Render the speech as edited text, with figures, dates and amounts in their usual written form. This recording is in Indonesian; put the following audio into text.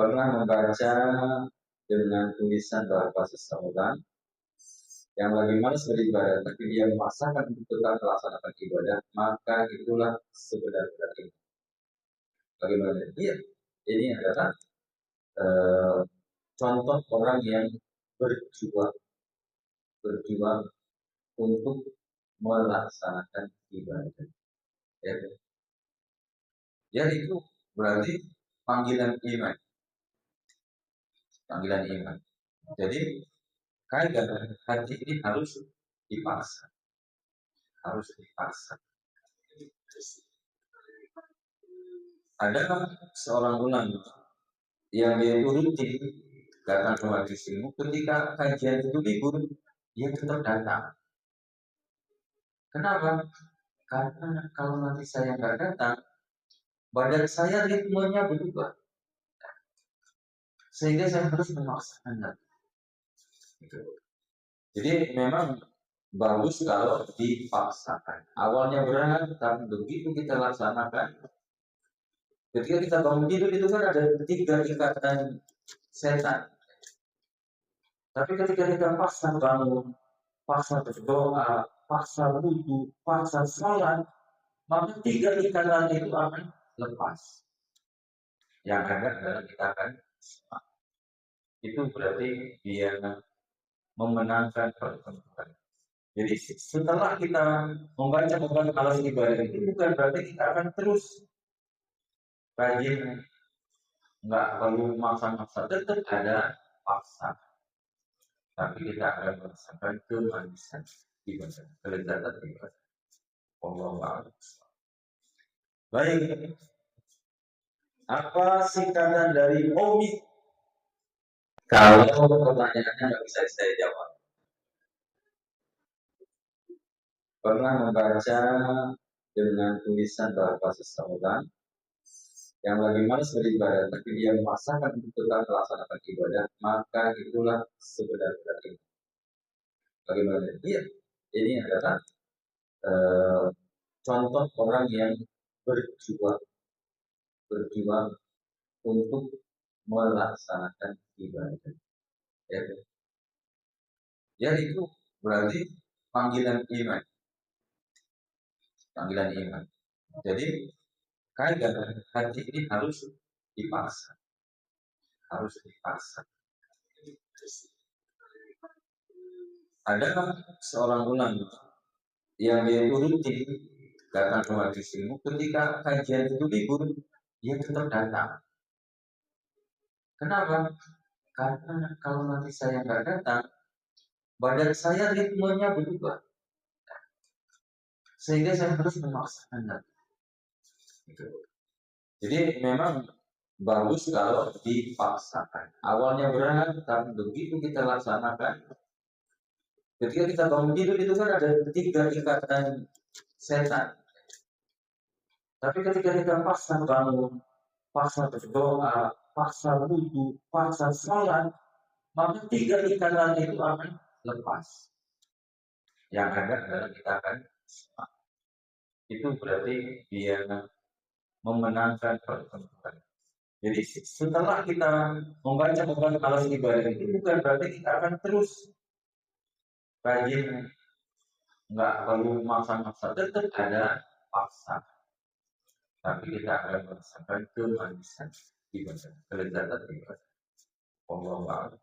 Pernah membaca dengan tulisan bahwa seseorang yang lagi malas beribadah, tapi dia memaksakan untuk tetap melaksanakan ibadah, maka itulah sebenar-benarnya. Bagaimana? Iya, ini adalah contoh orang yang berjuang untuk melaksanakan ibadah. Ya itu berarti panggilan iman. Jadi kaidah hati ini harus dipaksa. Ada seorang ulama yang dia rutin datang ke majelis ilmu, ketika kajian itu libur, dia tetap datang. Kenapa? Karena kalau nanti saya nggak datang, badan saya ritmenya berubah, sehingga saya harus memaksakan. Jadi memang bagus kalau dipaksakan. Awalnya berat, tapi begitu kita laksanakan, ketika kita bangun tidur itu kan ada 3 ikatan setan. Tapi ketika kita paksa bangun, paksa berdoa, paksa wudhu, paksa sholat, maka 3 ikatan itu akan lepas. Yang ada adalah kita akan itu berarti dia memenangkan pertempuran. Jadi setelah kita membaca alas ibadah itu bukan berarti kita akan terus rajin, nggak perlu maksa-maksa, tetap ada paksa. Tapi kita akan merasakan kemanisan ibadah, kelezatan ibadah. Allah. Baik, apa singkatan dari OMI? Kalau pertanyaannya nggak bisa saya jawab. Pernah membaca dengan tulisan bahwa seseorang yang lagi malas beribadah, tapi dia memaksakan untuk tetap melaksanakan ibadah, maka itulah sebenar-benarnya. Bagaimana? Iya, ini adalah contoh orang yang berjuang untuk melaksanakan ibadah. Ya itu berarti panggilan iman. Jadi kaidah hati ini harus dipaksa. Ada seorang ulama yang dia rutin datang ke majelis ilmu, ketika kajian itu libur, dia tetap datang. Kenapa? Karena kalau nanti saya nggak datang, badan saya ritmenya berubah, sehingga saya harus memaksakan. Jadi memang bagus kalau dipaksakan. Awalnya berat, tapi begitu kita laksanakan, ketika kita bangun tidur itu kan ada 3 ikatan setan. Tapi ketika kita paksa bangun, paksa berdoa, paksa wudhu, paksa sholat, maka 3 ikatan itu akan lepas. Yang ada adalah kita akan itu berarti dia memenangkan pertempuran. Jadi setelah kita membaca alas ibadah itu bukan berarti kita akan terus rajin, nggak perlu maksa-maksa, tetap ada paksa. Tapi kita akan merasakan kemanisan ibadah, kelezatan ibadah. Allah.